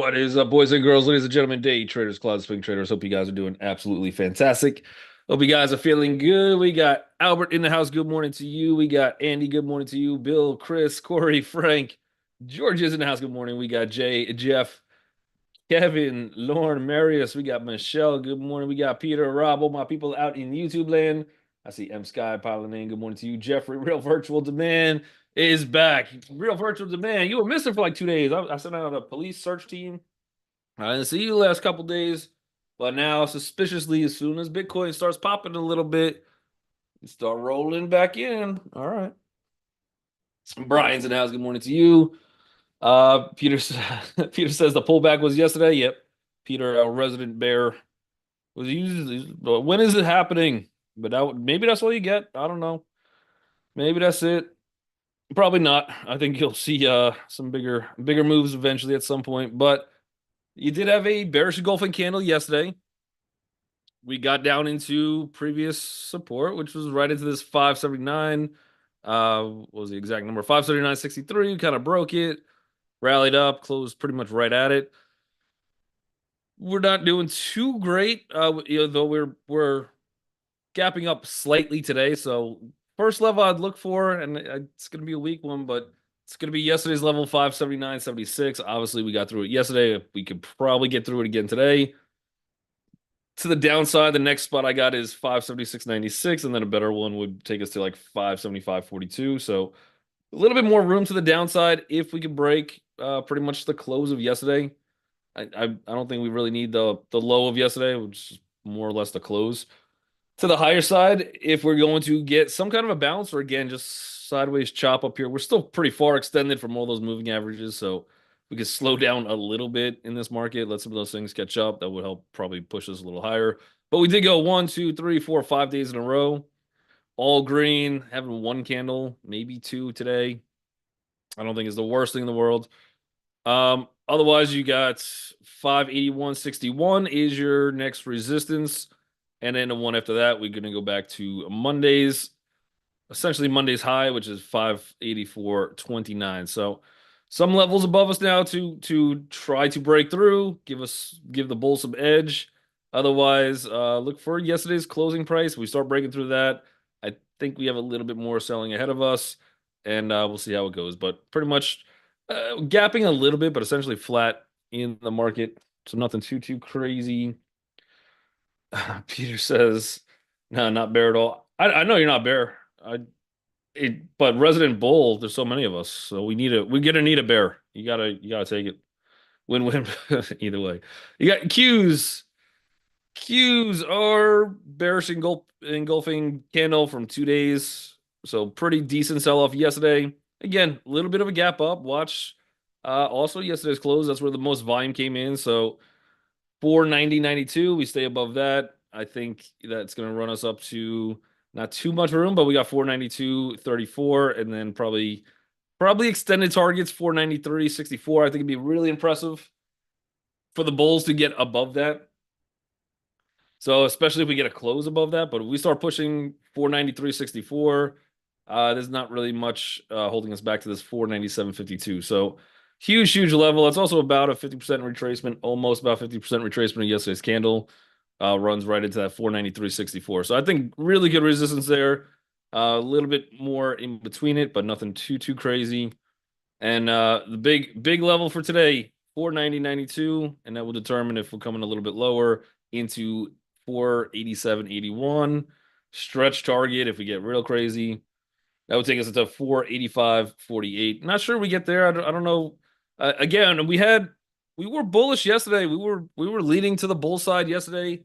What is up, boys and girls, ladies and gentlemen, day traders, cloud swing traders? Hope you guys are doing absolutely fantastic. Hope you guys are feeling good. We got Albert in the house. Good morning to you. We got Andy. Good morning to you. Bill, Chris, Corey, Frank, George is in the house. Good morning. We got Jay, Jeff, Kevin, Lauren, Marius. We got Michelle. Good morning. We got Peter, Rob, all my people out in YouTube land. I see M Sky piling in. Good morning to you. Jeffrey, Real Virtual Demand is back. Real Virtual Demand. You were missing for like 2 days. I sent out a police search team. I didn't see you the last couple days, but now suspiciously, as soon as Bitcoin starts popping a little bit, you start rolling back in. All right. Brian's in the house. Good morning to you. Peter Peter says the pullback was yesterday. Yep. Peter, our resident bear, was used. When is it happening? But maybe that's all you get. I don't know. Maybe that's it. Probably not. I think you'll see some bigger moves eventually at some point. But you did have a bearish engulfing candle yesterday. We got down into previous support, which was right into this 579. What was the exact number? 579.63. Kind of broke it, rallied up, closed pretty much right at it. We're not doing too great, though we're gapping up slightly today. So first level I'd look for, and it's going to be a weak one, but it's going to be yesterday's level 579.76. Obviously, we got through it yesterday. We could probably get through it again today. To the downside, the next spot I got is 576.96, and then a better one would take us to like 575.42. So a little bit more room to the downside if we could break pretty much the close of yesterday. I don't think we really need the low of yesterday, which is more or less the close. To the higher side, if we're going to get some kind of a bounce, or again just sideways chop up here, we're still pretty far extended from all those moving averages, so we could slow down a little bit in this market, let some of those things catch up. That would help probably push us a little higher. But we did go 1, 2, 3, 4, 5 days in a row, all green, having one candle, maybe two today. I don't think it's the worst thing in the world. Otherwise, you got 581.61 is your next resistance. And then the one after that, we're going to go back to Monday's, essentially Monday's high, which is 584.29. So some levels above us now to try to break through, give the bull some edge. Otherwise, look for yesterday's closing price. We start breaking through that. I think we have a little bit more selling ahead of us, and we'll see how it goes. But pretty much gapping a little bit, but essentially flat in the market. So nothing too crazy. Peter says, "No, not bear at all." I know you're not bear. But resident bull. There's so many of us, so we're gonna need a bear. You gotta take it. Win-win either way. You got Q's. Q's are bearish engulfing candle from 2 days. So pretty decent sell-off yesterday. Again, a little bit of a gap up. Watch. Also yesterday's close. That's where the most volume came in. So 490.92. We stay above that. I think that's going to run us up to not too much room, but we got 492.34, and then probably extended targets 493.64. I think it'd be really impressive for the bulls to get above that. So especially if we get a close above that, but if we start pushing 493.64, there's not really much holding us back to this 497.52. So huge level. It's also about a 50% retracement, almost about 50% retracement of yesterday's candle. Runs right into that 493.64. So I think really good resistance there. A little bit more in between it, but nothing too crazy. And the big level for today, 490.92, and that will determine if we're coming a little bit lower into 487.81. Stretch target if we get real crazy. That would take us into 485.48. Not sure we get there. I don't know. Again, we were bullish yesterday. We were leading to the bull side yesterday.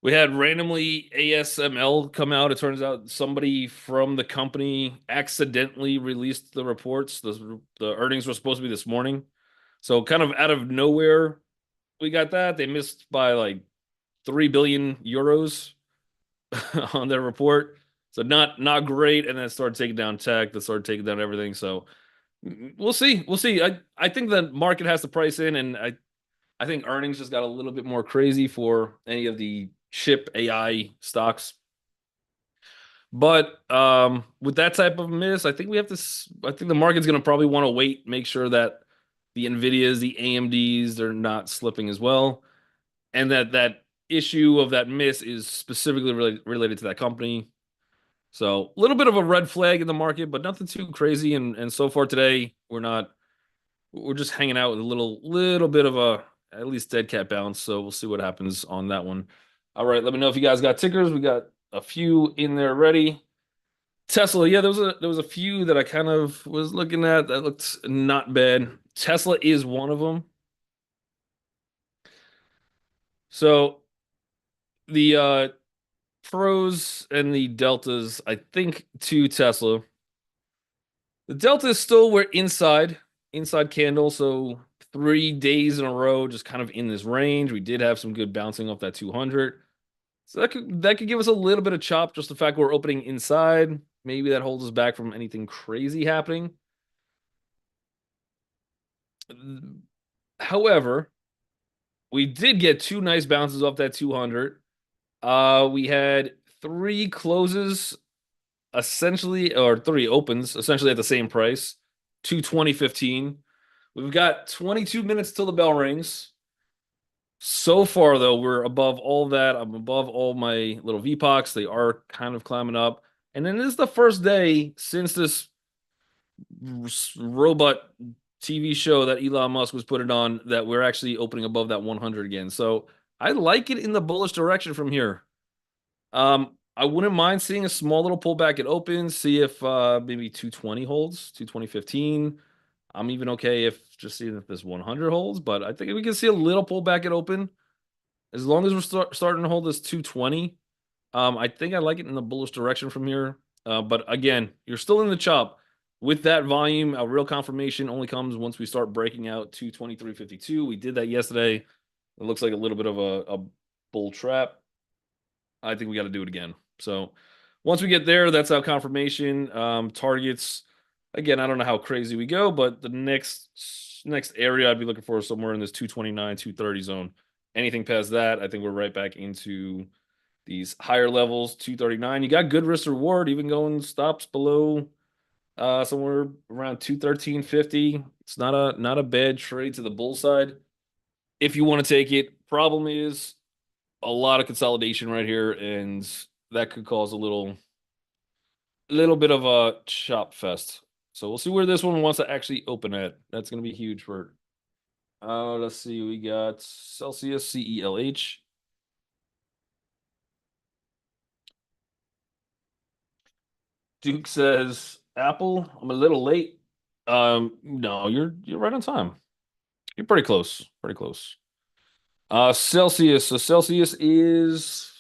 We had randomly ASML come out. It turns out somebody from the company accidentally released the reports. The earnings were supposed to be this morning. So kind of out of nowhere, we got that. They missed by like 3 billion euros on their report. So not great. And then it started taking down tech. That started taking down everything. So we'll see. I think the market has to price in, and I think earnings just got a little bit more crazy for any of the chip AI stocks. But with that type of miss, I think the market's going to probably want to wait, make sure that the Nvidias, the AMDs, they're not slipping as well. And that issue of that miss is specifically related to that company. So a little bit of a red flag in the market, but nothing too crazy. And so far today, we're just hanging out with a little bit of a at least dead cat bounce. So we'll see what happens on that one. All right, let me know if you guys got tickers. We got a few in there ready. Tesla, yeah, there was a few that I kind of was looking at that looked not bad. Tesla is one of them. So the pros and the deltas, I think, to Tesla. The delta is still we're inside candle, so 3 days in a row, just kind of in this range. We did have some good bouncing off that 200. So that could give us a little bit of chop, just the fact we're opening inside. Maybe that holds us back from anything crazy happening. However, we did get two nice bounces off that 200. We had three closes essentially, or three opens essentially at the same price, 220.15. We've got 22 minutes till the bell rings. So far, though, we're above all that. I'm above all my little VPOCs. They are kind of climbing up. And then this is the first day since this robot TV show that Elon Musk was putting on that we're actually opening above that 100 again. So I like it in the bullish direction from here. I wouldn't mind seeing a small little pullback at open, see if maybe 220 holds, 220.15. I'm even okay if just seeing if this 100 holds, but I think we can see a little pullback at open. As long as we're starting to hold this 220, I think I like it in the bullish direction from here. But again, you're still in the chop. With that volume, a real confirmation only comes once we start breaking out 223.52. We did that yesterday. It looks like a little bit of a bull trap. I think we got to do it again. So once we get there, that's our confirmation. Targets, again, I don't know how crazy we go, but the next area I'd be looking for is somewhere in this 229, 230 zone. Anything past that, I think we're right back into these higher levels, 239. You got good risk reward, even going stops below somewhere around 213.50. It's not a bad trade to the bull side if you want to take it. Problem is a lot of consolidation right here, and that could cause a little bit of a chop fest. So we'll see where this one wants to actually open at. That's going to be huge for. Let's see. We got Celsius CELH. Duke says Apple. I'm a little late. No, you're right on time. You're pretty close. Pretty close. Celsius. So Celsius is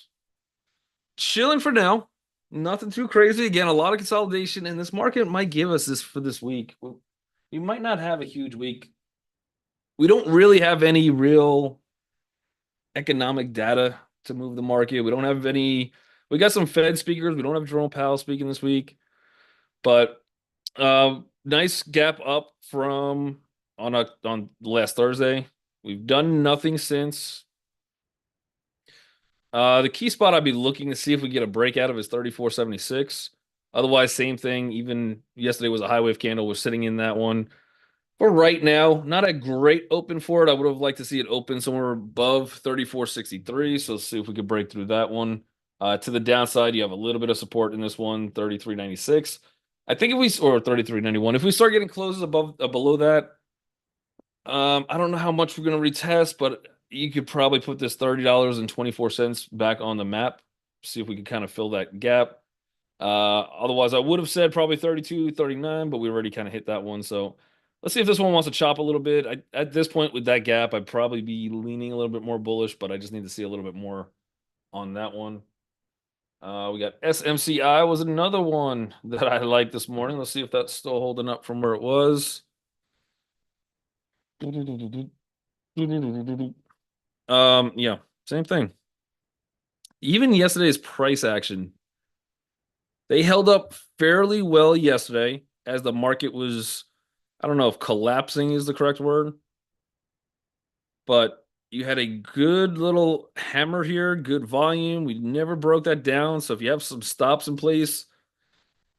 chilling for now. Nothing too crazy. Again, a lot of consolidation, and this market might give us this for this week. We might not have a huge week. We don't really have any real economic data to move the market. We don't have any. We got some Fed speakers. We don't have Jerome Powell speaking this week, but nice gap up from on last Thursday. We've done nothing since. The key spot I'd be looking to see if we get a breakout of is 34.76. Otherwise, same thing. Even yesterday was a high wave candle. We're sitting in that one. For right now, not a great open for it. I would have liked to see it open somewhere above 34.63. So let's see if we could break through that one. To the downside, you have a little bit of support in this one, 33.96. I think if we or 33.91, if we start getting closes above below that, I don't know how much we're going to retest, but you could probably put this $30.24 back on the map. See if we can kind of fill that gap. Otherwise, I would have said probably 32.39, but we already kind of hit that one. So let's see if this one wants to chop a little bit. At this point with that gap, I'd probably be leaning a little bit more bullish, but I just need to see a little bit more on that one. We got SMCI was another one that I liked this morning. Let's see if that's still holding up from where it was. Yeah, same thing. Even yesterday's price action, they held up fairly well yesterday as the market was, I don't know if collapsing is the correct word, but you had a good little hammer here, good volume. We never broke that down. So if you have some stops in place,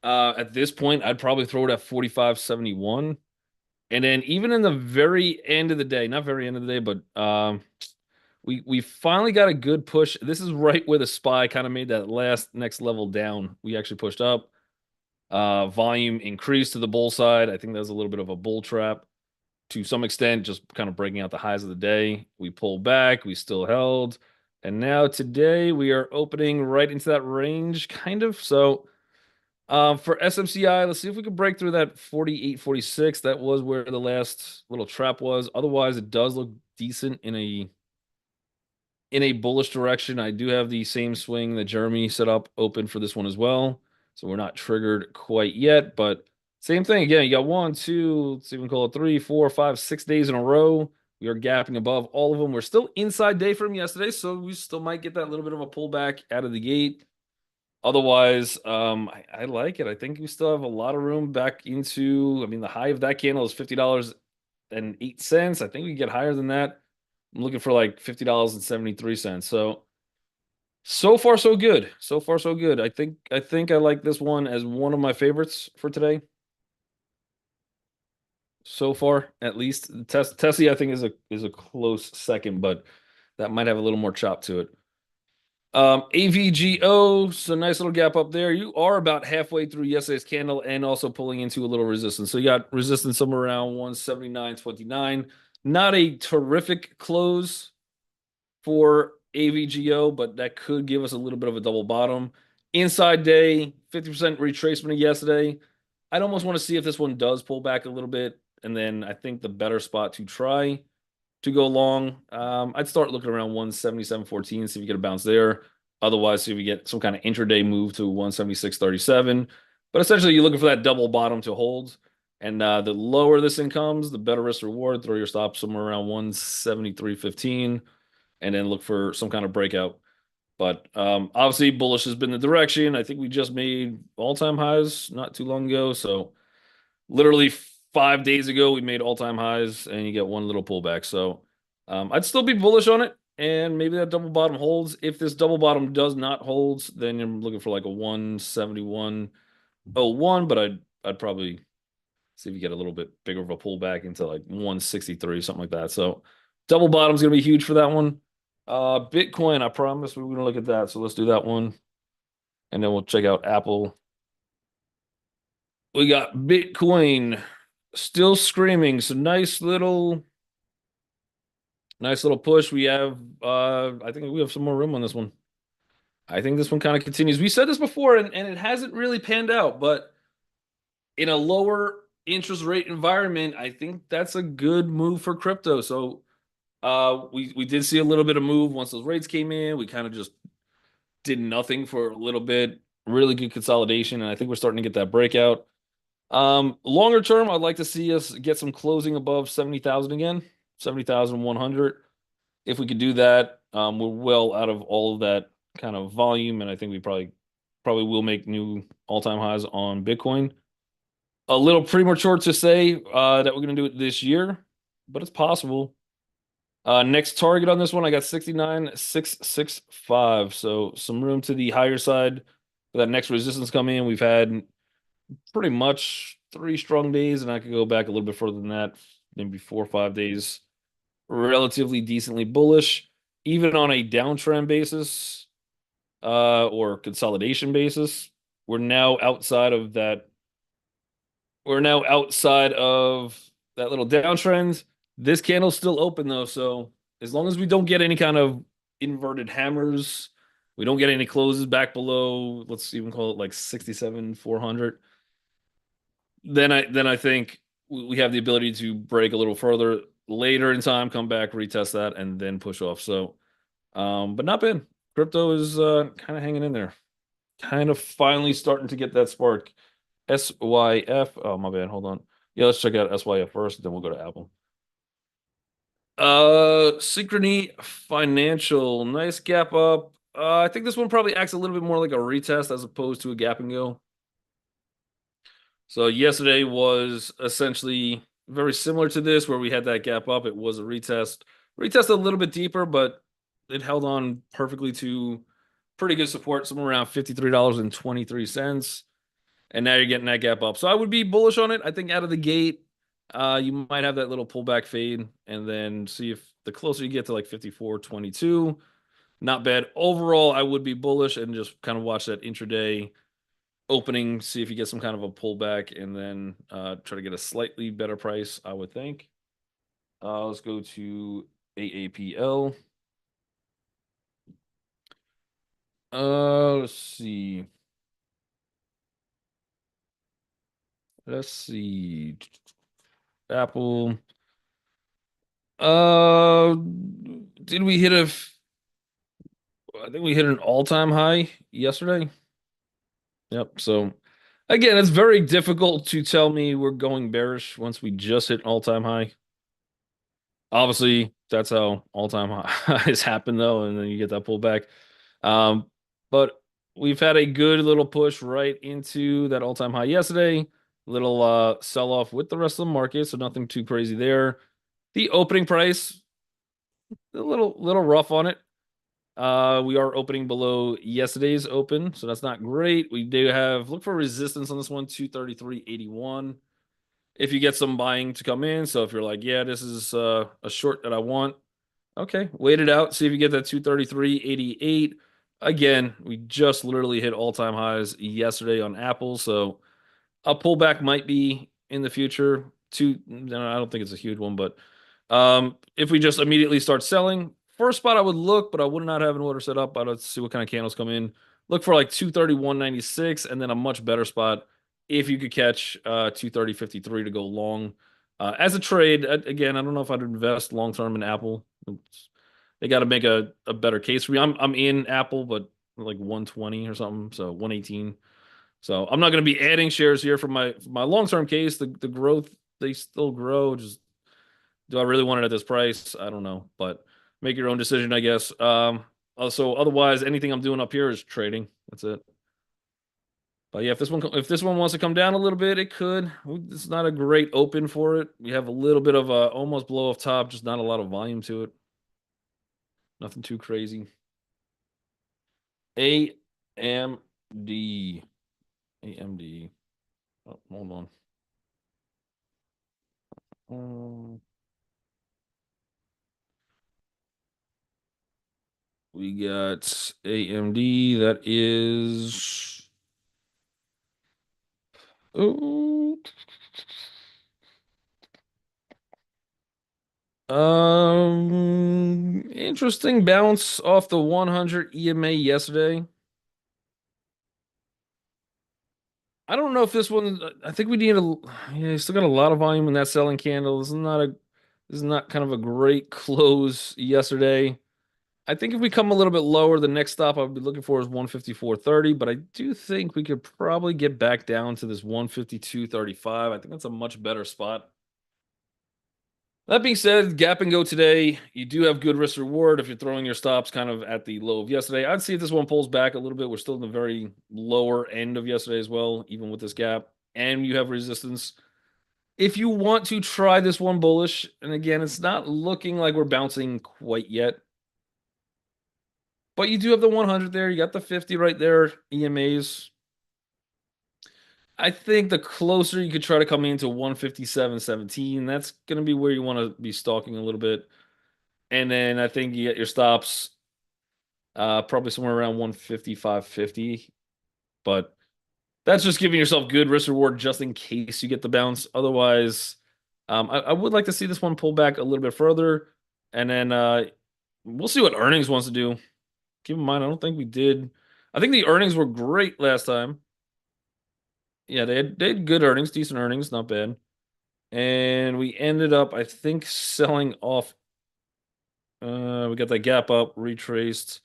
at this point, I'd probably throw it at 45.71. And then even in the very end of the day, not very end of the day, but we finally got a good push. This is right where the SPY kind of made that last next level down. We actually pushed up. Volume increased to the bull side. I think that was a little bit of a bull trap to some extent, just kind of breaking out the highs of the day. We pulled back, we still held. And now today we are opening right into that range, kind of. So for SMCI, let's see if we can break through that 48, 46. That was where the last little trap was. Otherwise, it does look decent in a bullish direction. I do have the same swing that Jeremy set up open for this one as well. So we're not triggered quite yet, but same thing again. You got 1, 2, let's even call it 3, 4, 5, 6 days in a row. We are gapping above all of them. We're still inside day from yesterday, so we still might get that little bit of a pullback out of the gate. Otherwise, I like it. I think we still have a lot of room back into. I mean, the high of that candle is $50.08. I think we can get higher than that. I'm looking for like $50.73. So far so good. So far so good. I think I like this one as one of my favorites for today. So far, at least. Tessie, I think is a close second, but that might have a little more chop to it. AVGO, so nice little gap up there. You are about halfway through yesterday's candle and also pulling into a little resistance. So you got resistance somewhere around 179.29. Not a terrific close for AVGO, but that could give us a little bit of a double bottom. Inside day, 50% retracement of yesterday. I'd almost want to see if this one does pull back a little bit. And then I think the better spot to try to go long, I'd start looking around 177.14, see if you get a bounce there. Otherwise, see if you get some kind of intraday move to 176.37. But essentially, you're looking for that double bottom to hold. And the lower this thing comes, the better risk reward. Throw your stop somewhere around 173.15 and then look for some kind of breakout. But obviously, bullish has been the direction. I think we just made all-time highs not too long ago. So literally 5 days ago, we made all-time highs, and you get one little pullback. So I'd still be bullish on it, and maybe that double bottom holds. If this double bottom does not hold, then you're looking for like a 171.01, but I'd probably see if you get a little bit bigger of a pullback into like 163, something like that. So double bottom's going to be huge for that one. Bitcoin, I promise we were going to look at that. So let's do that one. And then we'll check out Apple. We got Bitcoin still screaming. So nice little push. We have I think we have some more room on this one. I think this one kind of continues. We said this before and it hasn't really panned out, but in a lower interest rate environment, I think that's a good move for crypto. So we did see a little bit of move once those rates came in. We kind of just did nothing for a little bit. Really good consolidation, and I think we're starting to get that breakout. Longer term, I'd like to see us get some closing above 70,000 again, 70,100. If we could do that, we're well out of all of that kind of volume, and I think we probably will make new all-time highs on Bitcoin. A little premature to say that we're going to do it this year, but it's possible. Next target on this one, I got 69,665. So some room to the higher side for that next resistance come in. We've had pretty much 3 strong days, and I could go back a little bit further than that, maybe 4 or 5 days, relatively decently bullish, even on a downtrend basis, or consolidation basis. We're now outside of that. We're now outside of that little downtrend. This candle's still open though, so as long as we don't get any kind of inverted hammers, we don't get any closes back below, let's even call it like 67,400, then I think we have the ability to break a little further later in time, come back, retest that, and then push off. So, but not bad. Crypto is kind of hanging in there, kind of finally starting to get that spark. SYF. Oh, my bad. Hold on. Yeah, let's check out SYF first, then we'll go to Apple. Synchrony Financial, nice gap up. I think this one probably acts a little bit more like a retest as opposed to a gap and go. So yesterday was essentially very similar to this, where we had that gap up. It was a retest. Retest a little bit deeper, but it held on perfectly to pretty good support, somewhere around $53.23. And now you're getting that gap up. So I would be bullish on it. I think out of the gate, You might have that little pullback fade, and then see if the closer you get to like 54.22, not bad. Overall, I would be bullish and just kind of watch that intraday opening, see if you get some kind of a pullback, and then try to get a slightly better price, I would think. Let's go to AAPL. Let's see. Let's see. Apple. Uh, did we hit I think we hit an all-time high yesterday. Yep. So again, it's very difficult to tell me we're going bearish once we just hit an all-time high. Obviously, that's how all-time highs happen though, and then you get that pullback. Um, but we've had a good little push right into that all-time high yesterday. Little sell-off with the rest of the market, so nothing too crazy there. The opening price, a little rough on it. We are opening below yesterday's open, so that's not great. We do have look for resistance on this one, 233.81. If you get some buying to come in, so if you're like, yeah, this is a short that I want, okay, wait it out, see if you get that 233.88. Again, we just literally hit all-time highs yesterday on Apple, so a pullback might be in the future. No, I don't think it's a huge one, but if we just immediately start selling, first spot I would look, but I would not have an order set up. I'd see what kind of candles come in. Look for like 231.96, and then a much better spot if you could catch 230.53 to go long. As a trade, again, I don't know if I'd invest long term in Apple. They got to make a better case for me. I'm in Apple, but like 120 or something, so 118. So I'm not going to be adding shares here for my long term case. The growth, they still grow. Just do I really want it at this price? I don't know, but make your own decision, I guess. Also, otherwise, anything I'm doing up here is trading. That's it. But yeah, if this one wants to come down a little bit, it could. It's not a great open for it. We have a little bit of a almost blow off top, just not a lot of volume to it. Nothing too crazy. AMD. AMD. Oh, hold on. We got AMD. That is. Oh, interesting bounce off the 100 EMA yesterday. I don't know if this one. I think we need a. Yeah, you still got a lot of volume in that selling candle. This is not kind of a great close yesterday. I think if we come a little bit lower, the next stop I would be looking for is 154.30. But I do think we could probably get back down to this 152.35. I think that's a much better spot. That being said, gap and go today. You do have good risk reward if you're throwing your stops kind of at the low of yesterday. I'd see if this one pulls back a little bit. We're still in the very lower end of yesterday as well, even with this gap. And you have resistance. If you want to try this one bullish, and again, it's not looking like we're bouncing quite yet, but you do have the 100 there. You got the 50 right there, EMAs. I think the closer you could try to come into 157.17, that's going to be where you want to be stalking a little bit. And then I think you get your stops probably somewhere around 155.50. But that's just giving yourself good risk reward just in case you get the bounce. Otherwise, I would like to see this one pull back a little bit further. And then we'll see what earnings wants to do. Keep in mind, I don't think we did. I think the earnings were great last time. Yeah, they had good earnings, decent earnings, not bad. And we ended up, I think, selling off. We got that gap up, retraced,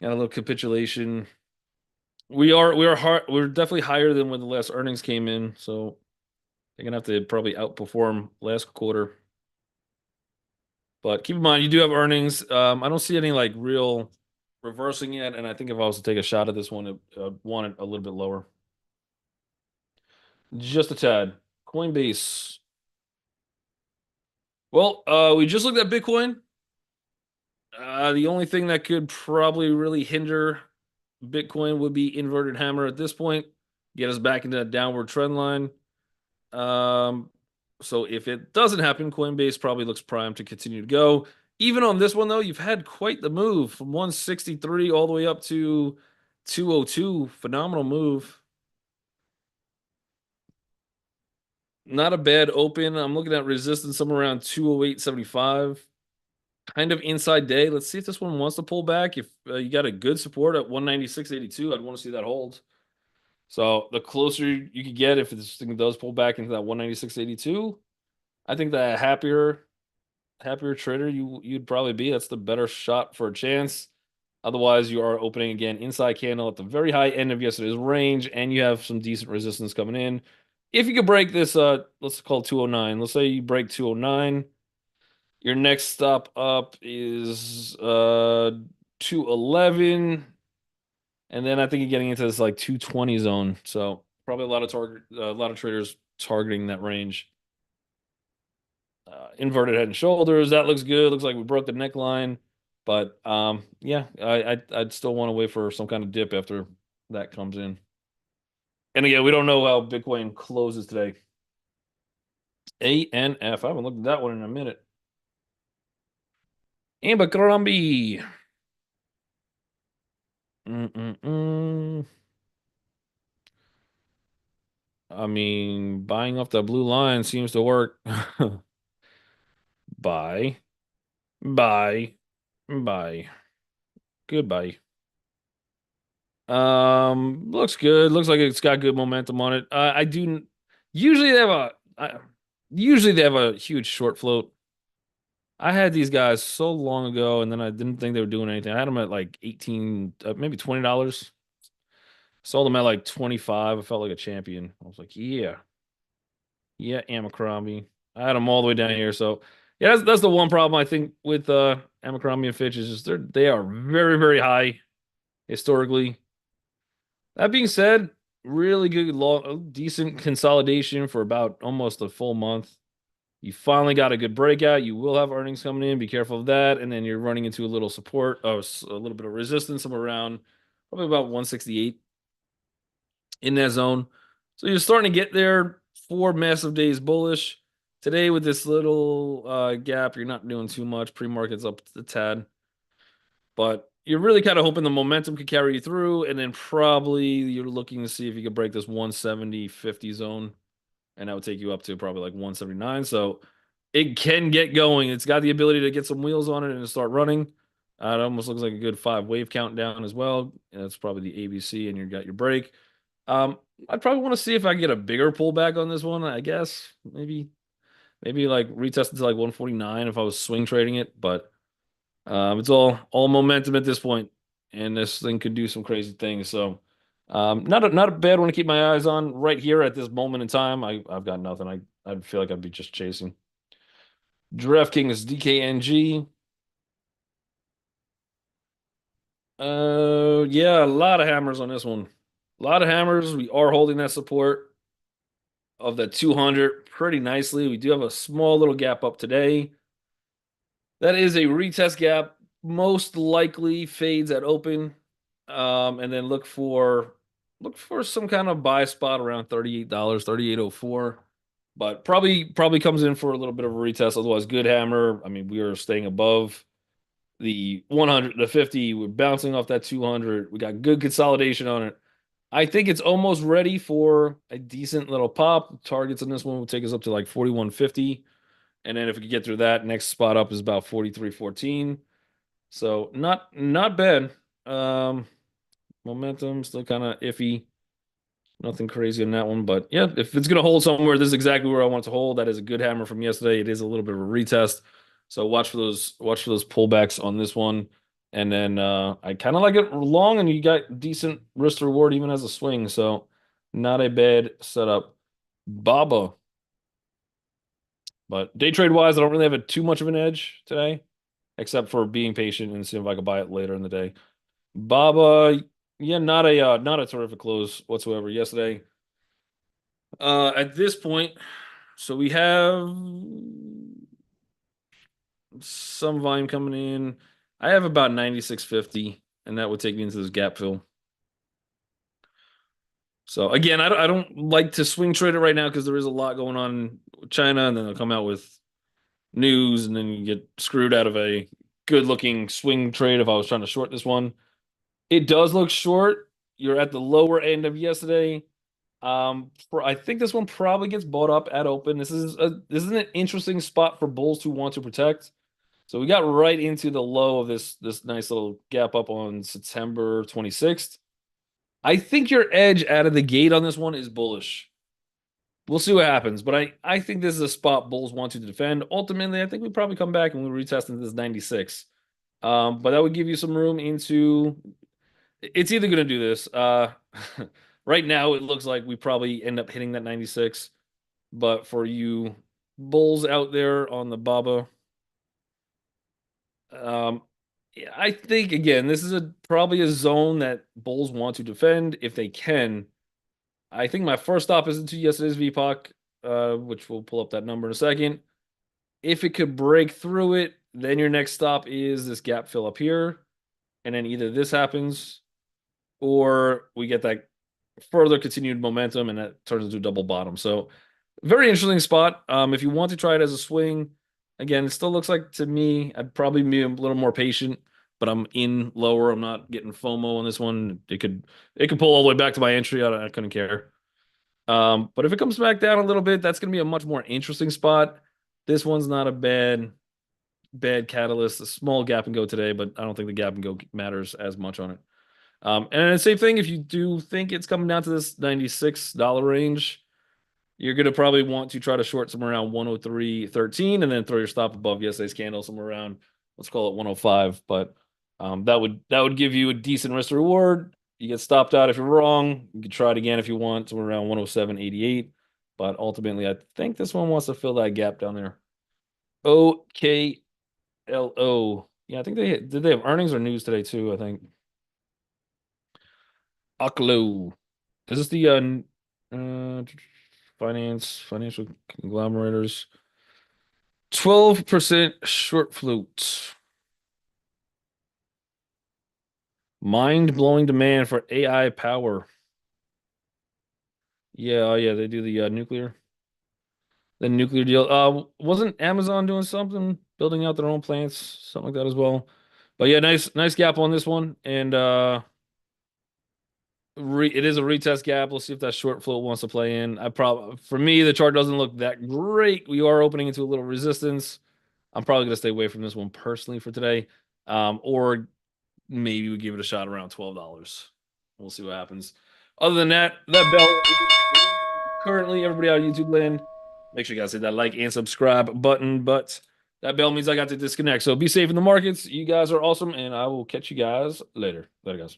got a little capitulation. We're definitely higher than when the last earnings came in, so they're gonna have to probably outperform last quarter. But keep in mind, you do have earnings. I don't see any like real reversing yet, and I think if I was to take a shot at this one, I'd want it a little bit lower. Just a tad. Coinbase. Well, we just looked at Bitcoin. The only thing that could probably really hinder Bitcoin would be inverted hammer at this point, get us back into that downward trend line. Um, So if it doesn't happen, Coinbase probably looks primed to continue to go. Even on this one, though, you've had quite the move from 163 all the way up to 202. Phenomenal move. Not a bad open. I'm looking at resistance somewhere around 208.75. Kind of inside day. Let's see if this one wants to pull back. If you got a good support at 196.82, I'd want to see that hold. So the closer you could get, if this thing does pull back into that 196.82, I think the happier trader you'd probably be. That's the better shot for a chance. Otherwise, you are opening again inside candle at the very high end of yesterday's range, and you have some decent resistance coming in. If you could break this, let's call it 209. Let's say you break 209. Your next stop up is 211, and then I think you're getting into this like 220 zone. So probably a lot of traders targeting that range. Inverted head and shoulders. That looks good. Looks like we broke the neckline, but yeah, I'd still want to wait for some kind of dip after that comes in. And again, we don't know how Bitcoin closes today. ANF. I haven't looked at that one in a minute. Abercrombie. Mm-mm-mm. I mean, buying off the blue line seems to work. Buy, buy, buy. Goodbye. Looks good. Looks like it's got good momentum on it. I do usually they have usually they have a huge short float. I had these guys so long ago, and then I didn't think they were doing anything. I had them at like 18, maybe $20. Sold them at like 25. I felt like a champion. I was like, yeah, yeah, Abercrombie. I had them all the way down here. So yeah, that's the one problem I think with Abercrombie and Fitch is just they are very, very high historically. That being said, really good, long, decent consolidation for about almost a full month. You finally got a good breakout. You will have earnings coming in. Be careful of that. And then you're running into a little support, a little bit of resistance somewhere around probably about 168 in that zone. So you're starting to get there. 4 massive days bullish. Today with this little gap, you're not doing too much. Pre-market's up a tad. But you're really kind of hoping the momentum could carry you through, and then probably you're looking to see if you could break this 170.50 zone, and that would take you up to probably like 179. So it can get going. It's got the ability to get some wheels on it and start running. It almost looks like a good 5 wave countdown as well. And that's probably the ABC, and you got your break. I'd probably want to see if I can get a bigger pullback on this one. I guess maybe like retest it to like 149 if I was swing trading it, but. It's all momentum at this point, and this thing could do some crazy things. So, not a bad one to keep my eyes on right here at this moment in time. I've got nothing. I feel like I'd be just chasing. DraftKings DKNG. Yeah, a lot of hammers on this one. A lot of hammers. We are holding that support of that 200 pretty nicely. We do have a small little gap up today. That is a retest gap. Most likely fades at open. And then look for some kind of buy spot around $38, 38.04. But probably comes in for a little bit of a retest. Otherwise, good hammer. I mean, we are staying above the 100, the 50. We're bouncing off that 200. We got good consolidation on it. I think it's almost ready for a decent little pop. Targets on this one will take us up to like 41.50. And then if we could get through that, next spot up is about 43.14. So not bad. Momentum still kind of iffy. Nothing crazy on that one, but yeah, if it's gonna hold somewhere, this is exactly where I want it to hold. That is a good hammer from yesterday. It is a little bit of a retest, so watch for those pullbacks on this one. And then I kind of like it long, and you got decent risk to reward even as a swing, so not a bad setup. Baba, but day trade wise, I don't really have too much of an edge today, except for being patient and seeing if I can buy it later in the day. Baba, yeah, not a terrific close whatsoever yesterday. At this point, so we have some volume coming in. I have about 96.50, and that would take me into this gap fill. So again, I don't like to swing trade it right now because there is a lot going on with China, and then they'll come out with news, and then you get screwed out of a good looking swing trade if I was trying to short this one. It does look short. You're at the lower end of yesterday. I think this one probably gets bought up at open. This is an interesting spot for bulls who want to protect. So we got right into the low of this nice little gap up on September 26th. I think your edge out of the gate on this one is bullish. We'll see what happens, but I think this is a spot bulls want to defend. Ultimately, I think we probably come back and we retest into this 96. But that would give you some room into. It's either going to do this. Right now, it looks like we probably end up hitting that 96. But for you bulls out there on the Baba, um, yeah, I think again, this is probably a zone that bulls want to defend if they can. I think my first stop is into yesterday's VPOC, which we'll pull up that number in a second. If it could break through it, then your next stop is this gap fill up here. And then either this happens or we get that further continued momentum and that turns into a double bottom. So very interesting spot. If you want to try it as a swing, again, it still looks like to me, I'd probably be a little more patient, but I'm in lower. I'm not getting FOMO on this one. It could pull all the way back to my entry. I couldn't care. But if it comes back down a little bit, that's going to be a much more interesting spot. This one's not a bad catalyst. A small gap and go today, but I don't think the gap and go matters as much on it. And the same thing, if you do think it's coming down to this $96 range, you're going to probably want to try to short somewhere around 103.13 and then throw your stop above yesterday's candle somewhere around, let's call it 105. But that would give you a decent risk to reward. You get stopped out if you're wrong. You can try it again if you want, somewhere around 107.88. But ultimately, I think this one wants to fill that gap down there. OKLO. Yeah, I think they have earnings or news today too, I think. Oklo. Is this the financial conglomerators? 12% short float. Mind-blowing demand for AI power. Yeah, oh yeah, they do the nuclear deal. Wasn't Amazon doing something, building out their own plants, something like that as well? But yeah, nice gap on this one, and it is a retest gap. We'll see if that short float wants to play in. For me, the chart doesn't look that great. We are opening into a little resistance. I'm probably gonna stay away from this one personally for today. Or maybe we give it a shot around $12. We'll see what happens. Other than that bell currently everybody out of YouTube land. Make sure you guys hit that like and subscribe button. But that bell means I got to disconnect. So be safe in the markets. You guys are awesome, and I will catch you guys later. Later, guys.